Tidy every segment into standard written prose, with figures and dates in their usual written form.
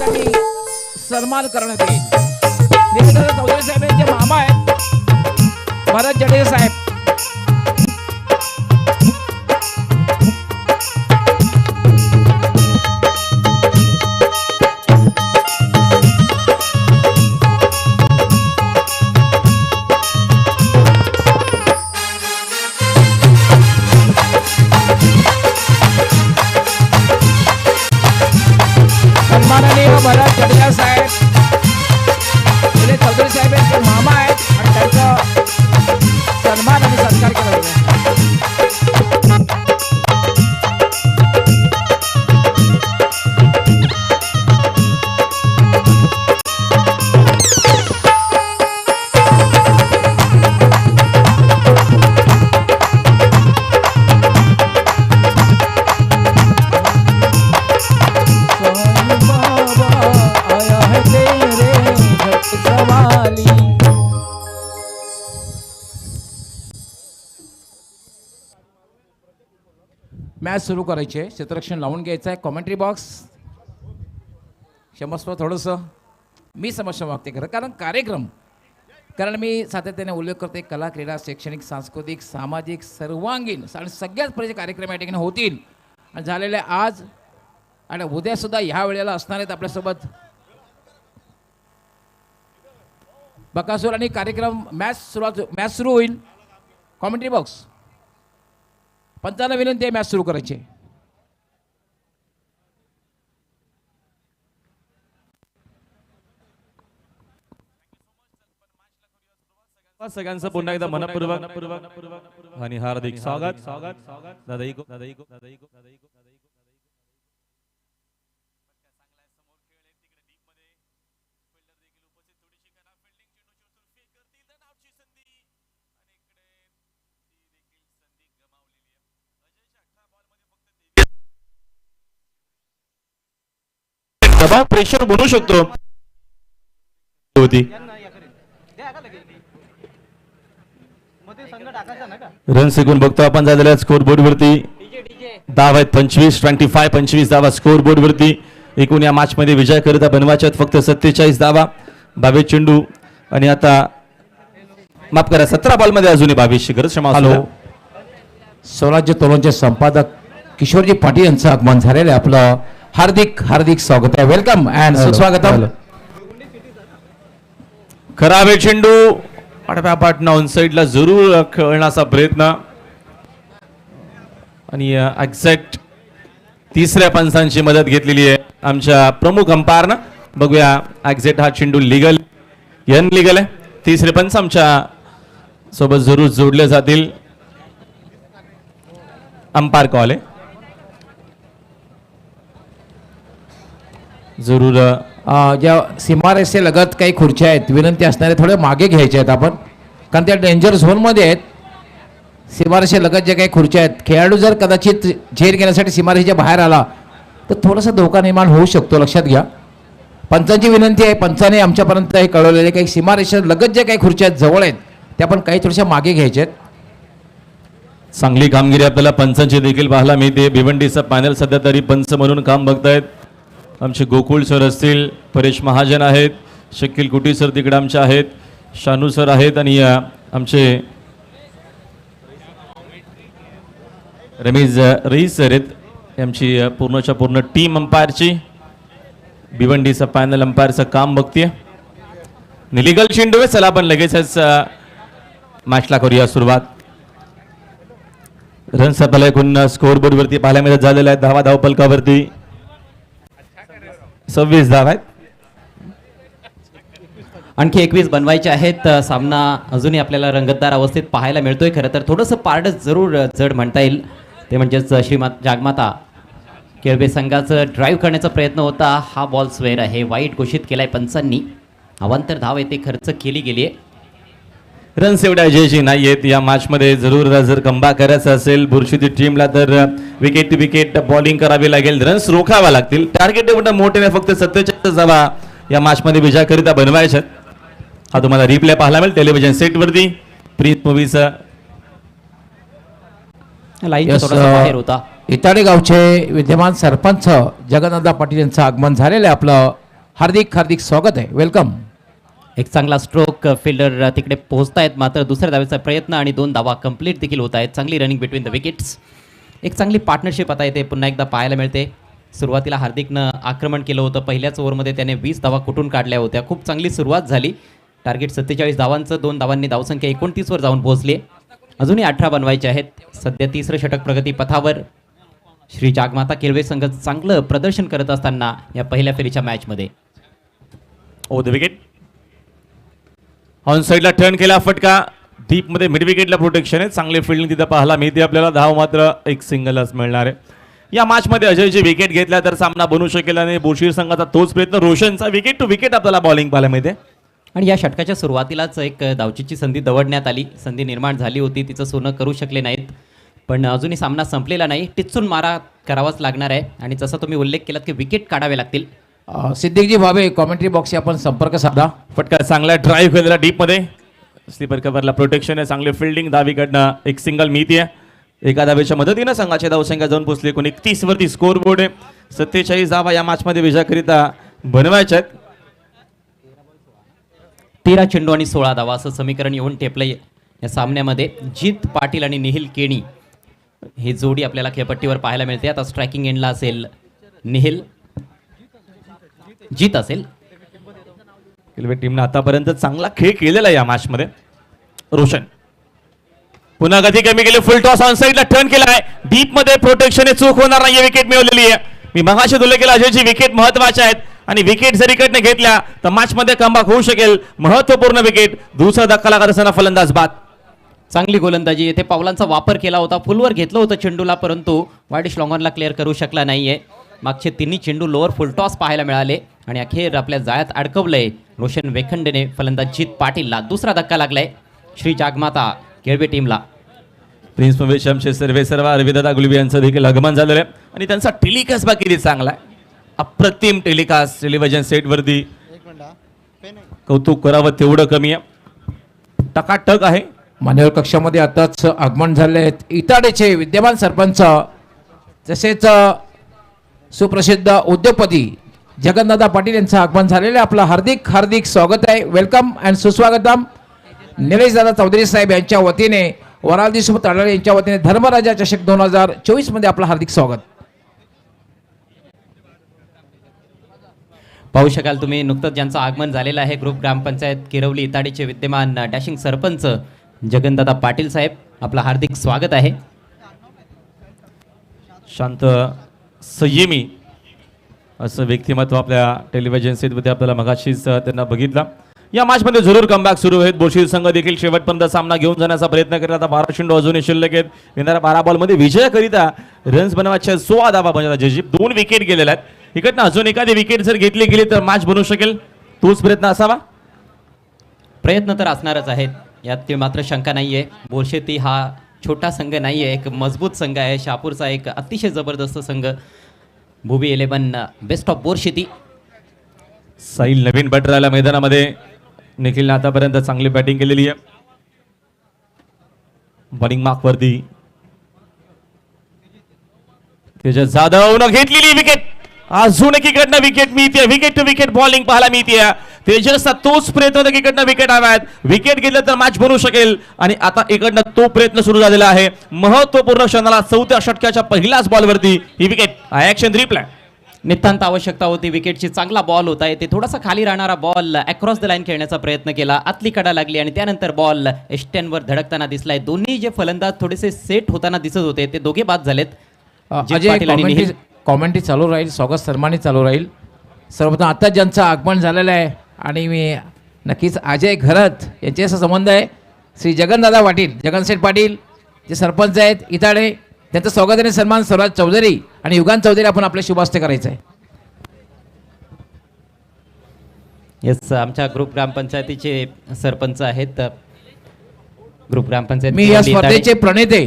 ठिकाणी सन्मान करण्यात येईल. निलेश चौधरी साहेब यांचे मामा आहेत भरत जडेजा साहेब. सन्माननीय भरत जडेजा साहेब निलेश चौधरी साहेब यांचे मामा आहेत आणि त्यांचा सन्मान आणि सत्कार केला जाईल. मॅच सुरू करायची आहे. क्षेत्ररक्षण लावून घ्यायचं आहे. कॉमेंट्री बॉक्स क्षमस्व थोडंसं मी समस्या मागते खरं कारण मी सातत्याने उल्लेख करते कला क्रीडा शैक्षणिक सांस्कृतिक सामाजिक सर्वांगीण आणि सगळ्याच प्रकारचे कार्यक्रम या ठिकाणी होतील आणि झालेले आज आणि उद्यासुद्धा ह्या वेळेला असणार आहेत आपल्यासोबत. बकासूर आणि कार्यक्रम मॅच सुरू होईल. कॉमेंट्री बॉक्स पंचांना विनंती आहे मॅच सुरू करायची. सगळ्यांचं पुन्हा एकदा मनपूर्वक आणि हार्दिक स्वागत. दादाई को दबाव प्रेशर बनू शकतो होती. रन सेकून बघतो आपण झालेल्या स्कोर बोर्ड वरती धाव आहेत 25 धावा स्कोर बोर्ड वरती. एकूण या मॅच मध्ये विजय करिता बनवायचे आहेत फक्त 47 धावा. 22 चेंडू आणि आता माफ करा 17 बॉल मध्ये अजूनही 22ची गरज. क्षमा. हॅलो, स्वराज्य तोलनचे संपादक किशोरजी पाटील यांचं आगमन झालेलं आहे. आपलं हार्दिक स्वागत आहे. वेलकम अँड सुस्वागतम. खराब चेंडू आडव्या पाटना ऑन साइडला जरूर खेळण्याचा प्रयत्न आणि एक्झॅक्ट तिसऱ्या पंचांची मदत घेतलेली आहे आमच्या प्रमुख अंपायरनं. बघूया एक्झॅक्ट हा चेंडू लीगल अनलीगल आहे. तिसरे पंच आमच्या सोबत जरूर जोडले जातील. अंपायर कॉल आहे जरूर. ज्या सीमारेषे लगत काही खुर्च्या आहेत विनंती असणारे थोडे मागे घ्यायचे आहेत आपण कारण त्या डेंजर झोनमध्ये आहेत. सीमारेषे लगत ज्या काही खुर्च्या आहेत खेळाडू जर कदाचित झेल घेण्यासाठी सीमारेषेच्या बाहेर आला तर थोडासा धोका निर्माण होऊ शकतो. लक्षात घ्या. पंचांची विनंती आहे. पंचाने आमच्यापर्यंत हे कळवलेले काही सीमारेषा लगत ज्या काही खुर्च्या आहेत जवळ आहेत त्या पण काही थोड्याशा मागे घ्यायच्या आहेत. चांगली कामगिरी आपल्याला पंचांची देखील पाहायला मिळते. भिवंडीचा पॅनल सध्या तरी पंच म्हणून काम बघतायत. आमचे गोकुळ सर असतील, परेश महाजन आहेत, शकील कुटी सर तिकडे आमचे आहेत, शानू सर आहेत आणि आमचे रमेश रईस सर आहेत. आमची पूर्णच्या पूर्ण टीम अंपायरची भिवंडीचा पॅनल अंपायरचं काम बघतीये. निलिगल चेंडू. चला आपण लगेचच मॅचला करूया सुरुवात. रन्स आपल्याला एकूण स्कोर बोर्ड वरती पाहायला मिळत झालेला आहे. धावपलकावरती 26 धाव आहेत. आणखी 21 बनवायचे आहेत. सामना अजूनही आपल्याला रंगतदार अवस्थेत पाहायला मिळतोय. खरं तर थोडंसं पारड जरूर जड म्हणता येईल. ते म्हणजेच जागमाता केळवे संघाचं ड्राईव्ह करण्याचा प्रयत्न होता. हा बॉल स्वेअर आहे. वाईट घोषित केलाय पंचांनी. अवांतर धाव येथे खर्च केली गेली आहे. रन्स एवढ्या अजयची नाही आहेत या मॅच मध्ये. जरूर जर कमबॅक करायचं असेल बुरशीदी टीमला तर विकेट टू विकेट बॉलिंग करावी लागेल. रन्स रोखावा लागतील. टार्गेट एवढं मोठे नाही. फक्त 47 धावा या मॅच मध्ये विजयाकरिता बनवायच्यात. हा तुम्हाला रिप्ले पाहायला मिळेल टेलिव्हिजन सेट वरती. प्रीत मूवीचा बाहेर होता. इटाडे गावचे विद्यमान सरपंच जगन्नाथ पाटील यांचं आगमन झालेलं आहे आपलं हार्दिक हार्दिक स्वागत आहे. वेलकम. एक चांगला स्ट्रोक फिल्डर तिकडे पोहोचतायत, मात्र दुसऱ्या धावेचा प्रयत्न आणि 2 धावा कंप्लीट देखील होत आहेत. चांगली रनिंग बिटवीन द विकेट्स. एक चांगली पार्टनरशिप आता इथे पुन्हा एकदा पाहायला मिळते. सुरुवातीला हार्दिकनं आक्रमण केलं होतं. पहिल्याच ओव्हरमध्ये त्याने 20 धावा कुठून काढल्या होत्या. खूप चांगली सुरुवात झाली. टार्गेट 47 धावांचं, 2 धावांनी धावसंख्या 29 वर जाऊन पोहोचली. अजूनही 18 बनवायचे आहेत. सध्या तिसरं षटक प्रगती पथावर. श्री जागमाता केळवे संघ चांगलं प्रदर्शन करत असताना या पहिल्या फेरीच्या मॅचमध्ये. ओ द विकेट. ऑन साईडला टर्न केला फटका. डीप मध्ये मिड विकेटला प्रोटेक्शन आहे. चांगले फिल्डिंग तिथं पाहायला मिळते आपल्याला. धाव मात्र एक सिंगलच मिळणार आहे. या मॅच मध्ये अजयची विकेट घेतल्या तर सामना बनू शकेल आणि बोरशीर संघाचा तोच प्रयत्न. रोशनचा विकेट टू विकेट आपल्याला बॉलिंग पाहायला मिळते. आणि या षटकाच्या सुरुवातीलाच एक धावचीची संधी दवडण्यात आली. संधी निर्माण झाली होती, तिचं सोनं करू शकले नाहीत. पण अजूनही सामना संपलेला नाही. टिच्चून मारा करावाच लागणार आहे. आणि जसा तुम्ही उल्लेख केलात की विकेट काढावे लागतील. सिद्दीकजी भावे कॉमेंट्री बॉक्सशी आपण संपर्क साधा. फटका चांगला ड्राईव्ह केलेला डीप मध्ये. स्लीपर कव्हरला प्रोटेक्शन आहे. चांगले फिल्डिंग. धावीकडनं एक सिंगल मिळते. एका धावेच्या मदतीनं संघाची धावसंख्या जाऊन पोहोचली 29 वरती स्कोर बोर्ड आहे. 47 धावा या मॅच मध्ये विजयाकरिता बनवायच्या आहेत. 13 चेंडू आणि 16 धावा असं समीकरण येऊन टेपलंय या सामन्यामध्ये. जीत पाटील आणि निहिल केणी ही जोडी आपल्याला खेळपट्टीवर पाहायला मिळते. आता स्ट्रायकिंग एंडला असेल निहिल, जीत असेल. रेल्वे टीमने आतापर्यंत चांगला खेळ केलेला आहे या मॅच मध्ये. रोशन पुन्हा गती कमी केली. फुल टॉस ऑन साईडला टर्न केला आहे. डीप मध्ये प्रोटेक्शन चूक होणार नाही. विकेट मिळवलेली आहे. मी मगाशी उल्लेख केला अजयची विकेट महत्वाच्या आहेत आणि विकेट जर इकडने घेतल्या तर मॅच मध्ये कमबॅक होऊ शकेल. महत्वपूर्ण विकेट. दुसरा धक्का लागत असताना फलंदाज बाद. चांगली गोलंदाजी. येथे पावलांचा वापर केला होता. फुलवर घेतलं होतं चेंडूला, परंतु वाईडिश लॉंगॉनला क्लिअर करू शकला नाहीये. मागचे तिन्ही चेंडू लोअर फुलटॉस पाहायला मिळाले आणि अखेर आपल्या जाळ्यात अडकवलंय रोशन वेखंडेने फलंदाज जीत पाटीलला. दुसरा धक्का लागलाय श्री जागमाता केळवे टीमला. प्रिन्स मवेशमचे सर्व अरविंददा गुलबी यांचं देखील आगमन झालेलं आहे आणि त्यांचा टेलिकास्ट बाकी चांगला आहे. अप्रतिम टेलिकास्ट. टेलिव्हिजन सेटवरती कौतुक करावं तेवढं कमी आहे. टकाटक आहे. मान्यवर कक्षामध्ये आताच आगमन झाले आहेत इताडेचे विद्यमान सरपंच तसेच सुप्रसिद्ध उद्योगपती जगन्नाथ पाटील यांचं आगमन झालेलं आहे. आपलं हार्दिक हार्दिक स्वागत आहे. वेलकम अँड सुस्वागतम. निलेश दादा चौधरी साहेब यांच्या वतीने, वरालदी सुबत ताडाळे यांच्या वतीने धर्मराजा चषक 2024 मध्ये आपलं हार्दिक स्वागत. पाहू शकाल तुम्ही नुकतंच ज्यांचं आगमन झालेलं आहे ग्रुप ग्रामपंचायत किरवली इताडीचे विद्यमान डॅशिंग सरपंच जगनदादा पाटील साहेब, आपलं हार्दिक स्वागत आहे. शांत संयमी असं व्यक्तिमत्व आपल्या टेलिव्हिजन सेटमध्ये आपल्याला मगाशीच त्यांना बघितला. या मॅचमध्ये जरूर कमबॅक सुरू आहेत. बोरशीर संघ देखील शेवटपर्यंत सामना घेऊन जाण्याचा प्रयत्न करत. आता 12 चेंडू अजूनही शिल्लक आहेत. येणाऱ्या 12 बॉलमध्ये विजयाकरिता रन्स बनवायच्या 16 धावा बनवतात. जयजीप 2 विकेट गेलेल्या आहेत. इकडनं अजून एखादी विकेट जर घेतली गेली तर मॅच बनू शकेल. तोच प्रयत्न असावा. प्रयत्न तर असणारच आहेत, यात मात्र शंका नाहीये. बोरशेती हा छोटा संघ नाहीये, एक मजबूत संघ आहे. शहापूरचा एक अतिशय जबरदस्त संघ. Bhuvi 11 best of Borsheti. Sahil Naveen batter राहिला मैदानामध्ये. निखिलने आतापर्यंत चांगली बॅटिंग केलेली आहे. बॉलिंग मार्क वरती तेजस जाधवनं घेतलेली विकेट. अजून एकीकडनं विकेट मिळते. विकेट टू विकेट बॉलिंग पाहायला मिळते. तेजसचा तोच प्रयत्न एकीकडनं विकेट हव्यात. विकेट घेतलं तर मॅच बनू शकेल आणि आता इकडनं तो प्रयत्न सुरू झालेला आहे. महत्वपूर्ण क्षणाला 4थ्या षटकाच्या पहिल्याच बॉलवरती ही विकेट. Action reply. नितांत आवश्यकता होती विकेटची. चांगला बॉल होता. ते थोडासा खाली राहणारा बॉल अक्रॉस द लाईन खेळण्याचा प्रयत्न केला. आतली कडा लागली आणि त्यानंतर बॉल एस्टेनवर धडकताना दिसलाय. दोन्ही जे फलंदाज थोडेसे सेट होताना दिसत होते ते दोघे बाद झालेत. अजय कॉमेंट्री चालू राहील. स्वागत सन्मानित चालू राहील. सर्वप्रथम आता ज्यांचं आगमन झालेलं आहे आणि मी नक्कीच अजय घरत यांचे असा संबंध आहे. श्री जगनदादा पाटील, जगनसेठ पाटील जे सरपंच आहेत इताडे, त्यांचं स्वागत आणि सन्मान स्वराज चौधरी आणि युगान चौधरी आपण आपले शुभास्ते करायचं आहे. येस, आमच्या ग्रुप ग्रामपंचायतीचे सरपंच आहेत. ग्रुप ग्रामपंचायत मी या स्पर्धेचे प्रणेते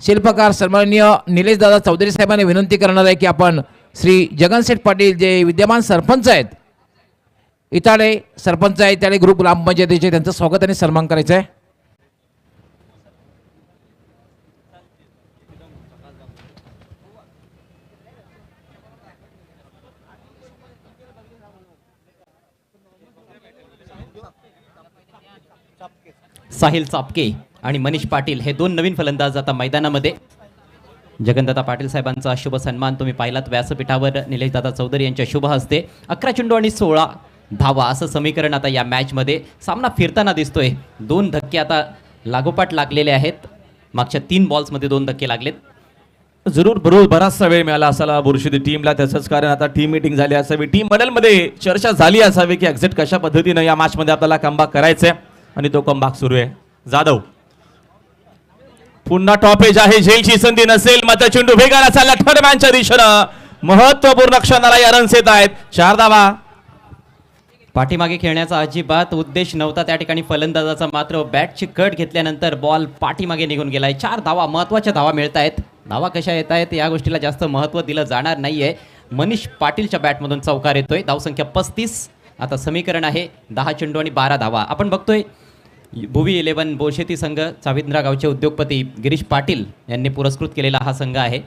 शिल्पकार सन्माननीय निलेश दादा चौधरी साहेबांनी विनंती करणार आहे की आपण श्री जगनसेठ पाटील जे विद्यमान सरपंच आहेत इताडे, सरपंच आहेत त्याने ग्रुप ग्रामपंचायतीचे, त्यांचं स्वागत आणि सन्मान करायचं आहे. साहिल चापके आणि मनीष पाटील हे दोन नवीन फलंदाज आता मैदानामध्ये. जगनदादा पाटील साहेबांचा शुभ सन्मान तुम्ही पाहिलात व्यासपीठावर निलेशदादा चौधरी यांच्या शुभ हस्ते. 11 चेंडू आणि 16 धावा असं समीकरण आता या मॅचमध्ये. सामना फिरताना दिसतोय. 2 धक्के आता लागोपाठ लागलेले आहेत. मागच्या 3 बॉल्समध्ये 2 धक्के लागलेत. जरूर बरोबर बराचसा वेळ मिळाला असाला बुरशीदी टीमला. त्याचंच कारण आता टीम मीटिंग झाली असावी, टीम बदलमध्ये चर्चा झाली असावी की एक्झॅक्ट कशा पद्धतीनं या मॅचमध्ये आपल्याला कमबॅक करायचंय आणि तो कमबॅक सुरू आहे. जाधव पुन्हा टॉप एज आहे, झेलची संधी नसेल मात्र चेंडू वेगाला चालला ठरमॅनच्या दिशेनं. महत्वपूर्ण क्षणाला या रन्स येत आहेत. 4 धावा. पाठीमागे खेळण्याचा अजिबात उद्देश नव्हता त्या ठिकाणी फलंदाजाचा, मात्र बॅटची कट घेतल्यानंतर बॉल पाठीमागे निघून गेलाय. 4 धावा, महत्त्वाच्या धावा मिळत आहेत. धावा कशा येत आहेत या गोष्टीला जास्त महत्त्व दिलं जाणार नाहीये. मनीष पाटीलच्या बॅटमधून चौकार येतोय. धावसंख्या 35. आता समीकरण आहे 10 चेंडू आणि 12 धावा. आपण बघतोय भुवी 11 बोरशेती संघ, चाविंद्रा गावचे उद्योगपती गिरीश पाटील यांनी पुरस्कृत केलेला हा संघ आहे.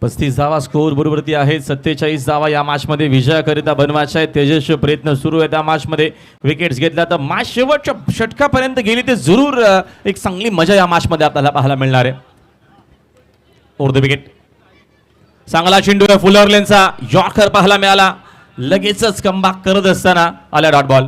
35 धावा स्कोर बरोबरती आहेत. 47 धावा या मॅचमध्ये विजयाकरिता बनवायच्या आहेत. तेजस्वी प्रयत्न सुरू आहे त्या मॅचमध्ये. विकेट्स घेतल्या तर मॅच शेवटच्या षटकापर्यंत गेली ते जरूर एक चांगली मजा या मॅचमध्ये आपल्याला पाहायला मिळणार आहे. ओव्हर द विकेट चांगला चेंडू आहे फुलरलेनचा. यॉर्कर पाहायला मिळाला. लगेचच कमबॅक करत असताना आला डॉट बॉल.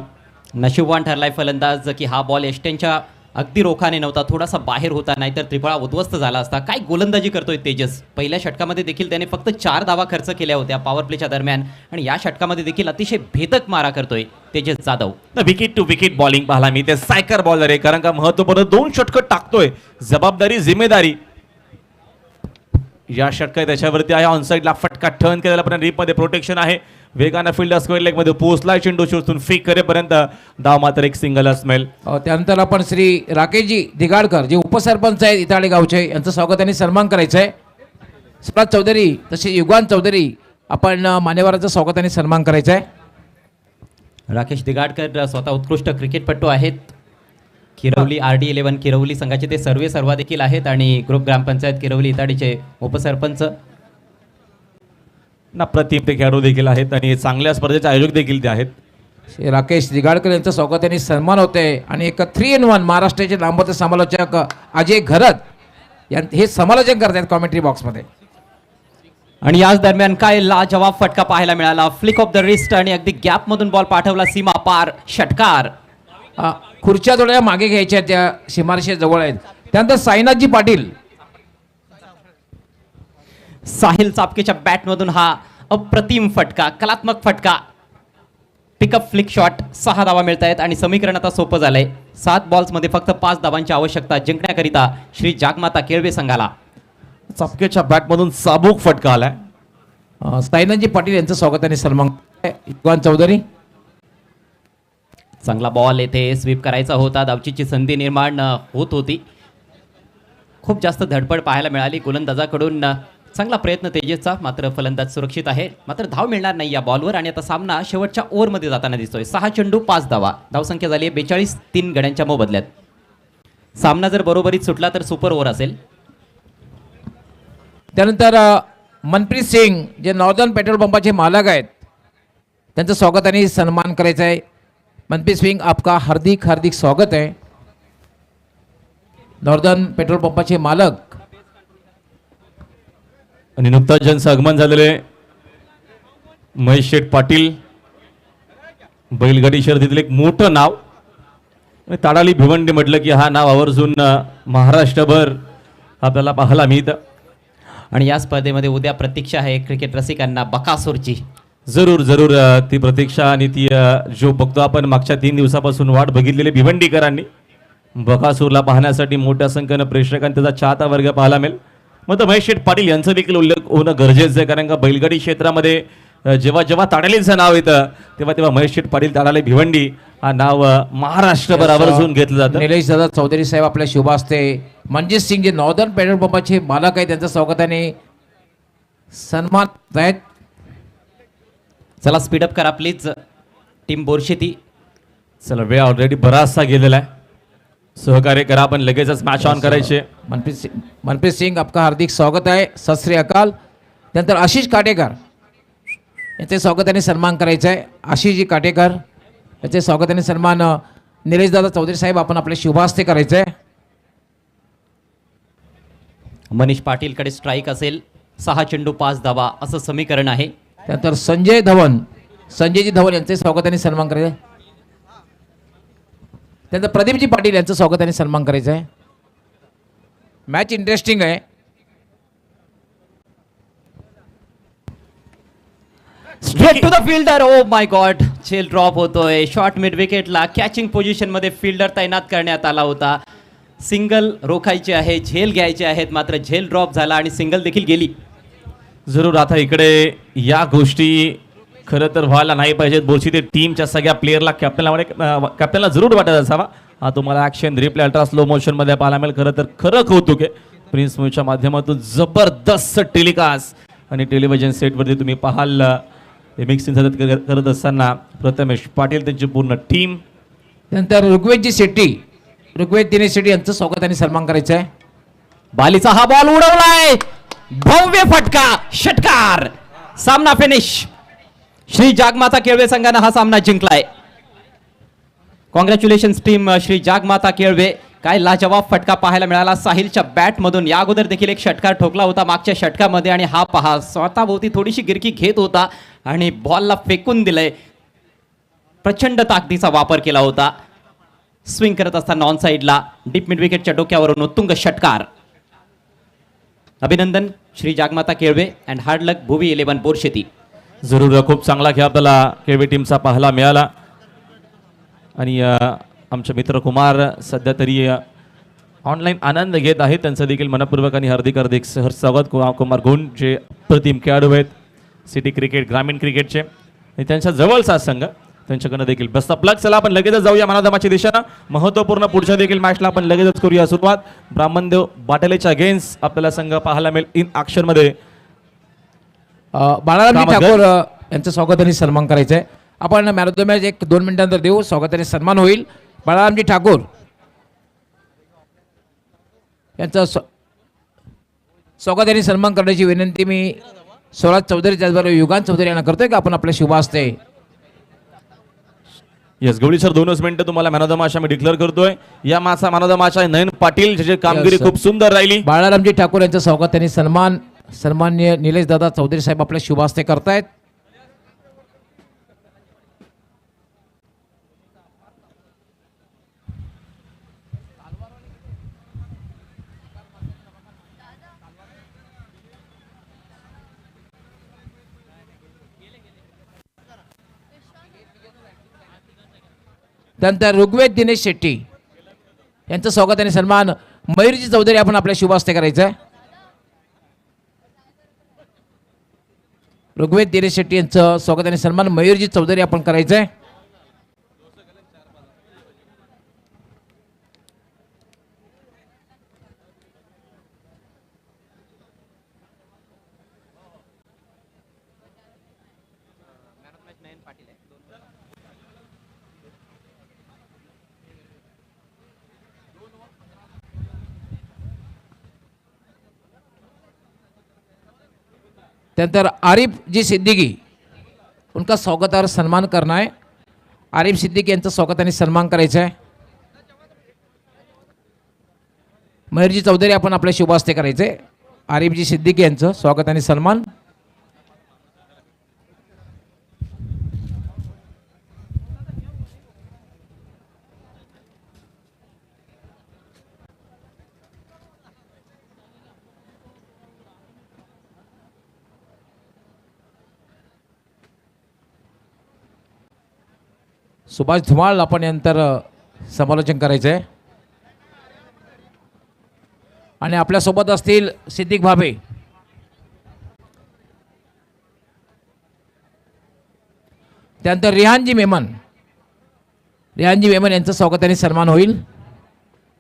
नशीबवान ठरलाय फलंदाज की हा बॉल एस्टेनच्या अगदी रोखाने नव्हता, थोडासा बाहेर होता, नाहीतर त्रिफळा उद्ध्वस्त झाला असता. काय गोलंदाजी करतोय तेजस. पहिल्या षटकामध्ये देखील त्याने फक्त 4 धावा खर्च केल्या होत्या पॉवर प्लेच्या दरम्यान आणि या षटकामध्ये देखील अतिशय भेदक मारा करतोय Tejas Jadhav. Wicket to wicket bowling पाहायला मी ते सायकर बॉलर आहे, कारण का महत्वपूर्ण 2 षटकं टाकतोय. जबाबदारी जिम्मेदारी या षटकात त्याच्यावरती आहे. ऑनसाईडला फटका टर्न केलेला पण रीपमध्ये प्रोटेक्शन आहे. वेगानं फिल्डर स्क्वेअर लेग मध्ये पोहोचला. चेंडू शोधून फेक करेपर्यंत धाव मात्र एक सिंगल असमेल. त्यानंतर आपण श्री राकेशजी दिगाडकर जे उपसरपंच आहेत इताळे गावचे यांचं स्वागत आणि सन्मान करायचं आहे. सुभाष चौधरी तसे युगान चौधरी आपण मान्यवरांचं स्वागत आणि सन्मान करायचं आहे. राकेश दिगाडकर स्वतः उत्कृष्ट क्रिकेटपटू आहेत. किरवली RD11 किरवली संघाचे ते सर्वा देखील आहेत आणि ग्रुप ग्रामपंचायत किरवली इताडीचे उपसरपंच. प्रतिम ते खेळाडू देखील आहेत आणि चांगल्या स्पर्धेचे आयोजक देखील ते आहेत. श्री राकेश दिगाडकर यांचं स्वागत आणि सन्मान होते. आणि एक 3-in-1 महाराष्ट्राचे लांबचे समालोचक अजय घरत हे समालोचन करतात कॉमेंट्री बॉक्समध्ये. आणि याच दरम्यान काय लाजवाब फटका पाहायला मिळाला. फ्लिक ऑफ द रिस्ट आणि अगदी गॅप मधून बॉल पाठवला सीमा पार. षटकार. खुर्च्या थोड्या मागे घ्यायच्या त्या सीमारेषे जवळ आहेत. त्यानंतर साईनाथजी पाटील. साहिल चापकेच्या बॅटमधून हा अप्रतिम फटका, कलात्मक फटका. Pickup flick shot. 6 धावा मिळत आहेत आणि समीकरण आता सोपं झालंय. 7 बॉल्समध्ये फक्त 5 धावांची आवश्यकता जिंकण्याकरिता श्री जागमाता केळवे संघाला. चापकेच्या बॅटमधून चाबूक फटका आलाय. साईनाथजी पाटील यांचं स्वागत आणि सन्मान. युगान चौधरी. चांगला बॉल येथे स्वीप करायचा होता. धावचीची संधी निर्माण होत होती. खूप जास्त धडपड पाहायला मिळाली गोलंदाजाकडून. चांगला प्रयत्न तेजसचा, मात्र फलंदाज सुरक्षित आहे. मात्र धाव मिळणार नाही या बॉलवर आणि आता सामना शेवटच्या ओव्हरमध्ये जाताना दिसतोय. 6 चेंडू 5 धावा. धावसंख्या झाली आहे 42. 3 गड्यांच्या मोबदल्यात. सामना जर बरोबरीत सुटला तर सुपर ओव्हर असेल. त्यानंतर मनप्रीत सिंग जे नॉर्दर्न पेट्रोल पंपाचे मालक आहेत त्यांचं स्वागत आणि सन्मान करायचं आहे. मनप्रीत सिंग आपका हार्दिक हार्दिक स्वागत आहे. नॉर्दर्न पेट्रोल पंपाचे मालक. आणि नुकताच ज्यांचं आगमन झालेले महेश शेठ पाटील, बैलगाडी शर्यतीतील एक मोठं नाव. ताडाली भिवंडी म्हटलं की हा नाव आवर्जून महाराष्ट्रभर आपल्याला पाहायला मिळतं. आणि या स्पर्धेमध्ये उद्या प्रतीक्षा आहे क्रिकेट रसिकांना बकासूरची. जरूर जरूर ती प्रतीक्षा आणि ती जो बघतो आपण मागच्या 3 दिवसापासून वाट बघितलेली भिवंडीकरांनी बकासूरला पाहण्यासाठी मोठ्या संख्येनं प्रेक्षकांनी त्याचा चाहता वर्ग पाहायला मिळेल. मग महेश शेठ पाटील यांचं देखील उल्लेख होणं गरजेचं आहे, कारण का बैलगाडी क्षेत्रामध्ये जेव्हा जेव्हा ताडालीचं नाव येतं तेव्हा तेव्हा महेश शेठ पाटील ताडाली भिवंडी हा नाव महाराष्ट्रभर आवर्जून घेतलं जातं. निलेश दादा चौधरी साहेब आपल्या शुभ असते. मनजीत सिंग जे नॉर्दर्न पेट्रोल पंपाचे मालक आहेत त्यांचं स्वागत आणि सन्मान आहेत. चला स्पीडअप करा प्लीज टीम बोरशेती. चला वेळ ऑलरेडी बराचसा गेलेला आहे. सहकार्य करा, आपण लगेचच मॅच ऑन करायचे. मनप्रीत सिंग आपका हार्दिक स्वागत आहे. सत श्री अकाल. त्यानंतर आशिष काटेकर यांचे स्वागत आणि सन्मान करायचं आहे. आशिषजी काटेकर याचे स्वागत आणि सन्मान निलेशदादा चौधरी साहेब आपण आपले शुभास्ते करायचे आहे. मनीष पाटीलकडे स्ट्राईक असेल. 6 चेंडू 5 धावा असं समीकरण आहे. त्यानंतर संजयजी धवन यांचे स्वागत आणि सन्मान करायचं आहे. त्यानंतर प्रदीपजी पाटील यांचं स्वागत आणि सन्मान करायचं आहे. मॅच इंटरेस्टिंग आहे. Straight to the fielder. Oh my god, झेल ड्रॉप होतोय. शॉर्ट मिड विकेटला कॅचिंग पोझिशन मध्ये फिल्डर तैनात करण्यात आला होता. सिंगल रोखायचे आहे, झेल घ्यायचे आहेत, मात्र झेल ड्रॉप झाला आणि सिंगल देखील गेली. जरूर आता इकडे या गोष्टी खरं तर व्हायला नाही पाहिजेत. बोलशी ते टीमच्या सगळ्या प्लेअरला कॅप्टनला जरूर वाटत असावा. हा तुम्हाला action replay ultra slow motion मध्ये पाहायला मिळेल. खरं कौतुक आहे प्रिन्स मूव्हीच्या माध्यमातून. जबरदस्त टेलिकास्ट आणि टेलिव्हिजन सेटवरती तुम्ही पाहाल मिक्सिंग करत असताना प्रथमेश पाटील त्यांची पूर्ण टीम. त्यानंतर ऋग्वेद दिनेश शेट्टी यांचं स्वागत आणि सन्मान करायचं आहे. बालीचा हा बॉल उडवलाय. भव्य फटका, षटकार. सामना फिनिश. श्री जागमाता केळवे संघानं हा सामना जिंकलाय. Congratulations team Shri Jagmata Kelve. काय लाजवाब फटका पाहायला मिळाला साहिलच्या बॅट मधून. या अगोदर देखील एक षटकार ठोकला होता मागच्या षटकामध्ये आणि हा पहा स्वतःभोवती थोडीशी गिरकी घेत होता आणि बॉलला फेकून दिलंय. प्रचंड ताकदीचा वापर केला होता. स्विंग करत असताना ऑन साइडला डीप मिड विकेटच्या डोक्यावरून उत्तुंग षटकार. अभिनंदन श्री जागमाता केळवे अँड हार्ड लक भुवी 11 बोरशेती. जरूर खूप चांगला खेळ आपल्याला केळवे टीमचा पाहायला मिळाला. आणि आमचे मित्र कुमार सध्या तरी ऑनलाईन आनंद घेत आहेत. त्यांचं देखील मनपूर्वक आणि हार्दिक स्वागत. कुमार गुण जे प्रतिम खेळाडू आहेत सिटी क्रिकेट ग्रामीण क्रिकेटचे आणि त्यांच्या जवळचा संघ त्यांच्याकडनं देखील बेस्ट ऑफ लक. चला आपण लगेचच जाऊया मनादमाच्या दिशेनं. महत्त्वपूर्ण पुढच्या देखील मॅचला आपण लगेचच करूया सुरुवात. ब्राह्मणदेव बाटलेच्या अगेन्स्ट आपल्याला संघ पाहायला मिळेल इन ॲक्शन मध्ये. बाळारामजी ठाकूर यांचं स्वागत आणि सन्मान करायचं आहे. आपण मॅन ऑफ द मॅच 1-2 मिनिटांनंतर देऊ. स्वागत आणि सन्मान होईल. बाळारामजी ठाकूर यांचं स्वागत आणि सन्मान करण्याची विनंती मी स्वराज चौधरी त्याचबरोबर युगान चौधरी यांना करतोय का आपण आपल्या शुभ असते. येस गवळी सर 2 मिनिटं तुम्हाला मॅन ऑफ द मॅच आम्ही डिक्लेअर करतोय. या मासा मॅन ऑफ द मॅच आहे नयन पाटील ज्याची कामगिरी खूप सुंदर राहिली. बाळारामजी ठाकूर यांचं स्वागत आणि सन्माननीय निलेश दादा चौधरी साहेब आपल्या शुभ हस्ते करतायत. त्यानंतर ऋग्वेद दिनेश शेट्टी यांचं स्वागत आणि सन्मान मयूरजी चौधरी आपण आपल्या शुभ हस्ते करायचं आहे. ऋग्वेद दिनेश शेट्टी यांचं स्वागत आणि सन्मान मयूरजी चौधरी आपण करायचं आहे. त्यानंतर आरिफ जी सिद्दीकी उनका स्वागत और सन्मान करना है. आरिफ सिद्दीकी यांचं स्वागत आणि सन्मान करायचं आहे. मयूरजी चौधरी आपण आपल्या शुभ हस्ते करायचे. आरिफजी सिद्दीकी यांचं स्वागत आणि सन्मान. सुभाष धुमाळ आपण नंतर समालोचन करायचं आहे. आणि आपल्यासोबत असतील सिद्दीक भाबे. त्यानंतर रिहानजी मेमन यांचं स्वागत आणि सन्मान होईल.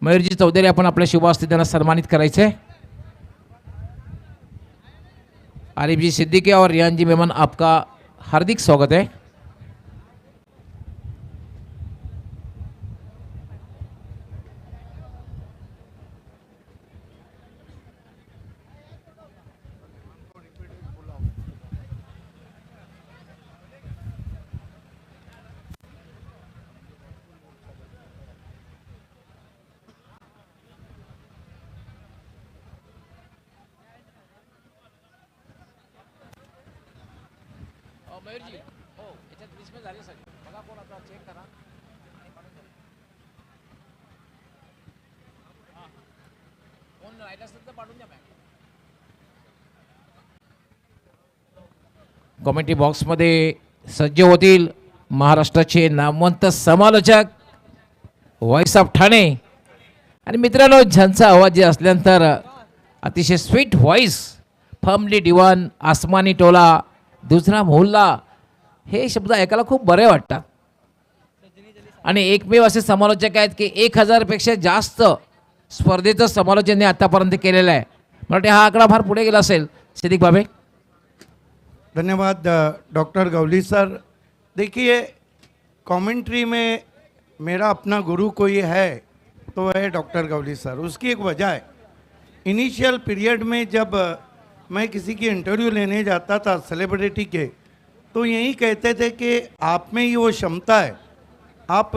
मयूरजी चौधरी आपण आपल्या शुभ हस्ते त्यांना सन्मानित करायचे आहे. आरिफजी सिद्दीकी और रिहानजी मेमन आपका हार्दिक स्वागत है. मयूरजी हो याच्यात लिस्टमध्ये झाले सगळे बघा कोण आता चेक करा आणि काढून घ्या. कोण राहिलं असेल तर पाठवून द्या मॅम. कॉमेंट्री बॉक्समध्ये सज्ज होतील महाराष्ट्राचे नामवंत समालोचक व्हॉइस ऑफ ठाणे आणि मित्रांनो ज्यांचा आवाज जे असल्यानंतर अतिशय स्वीट व्हॉइस फर्मली डिवान आसमानी टोला दुसरा मोहल्ला हे शब्द ऐकायला खूप बरे वाटतात आणि एकमेव असे समालोचक आहेत की 1000पेक्षा जास्त स्पर्धेचं समालोचन त्यांनी आतापर्यंत केलेलं आहे. मला वाटते हा आकडा फार पुढे गेला असेल. सिद्दीक बाबे. धन्यवाद डॉक्टर गवली सर. देखिए कमेंट्री में मेरा अपना गुरु कोई है तो है डॉक्टर गवली सर. उसकी एक वजह है. इनिशियल पीरियड में जब मैं किसी की इंटरव्यू लेने जाता था सेलिब्रिटी के तो यही कहते थे कि आप में ही वो क्षमता है, आप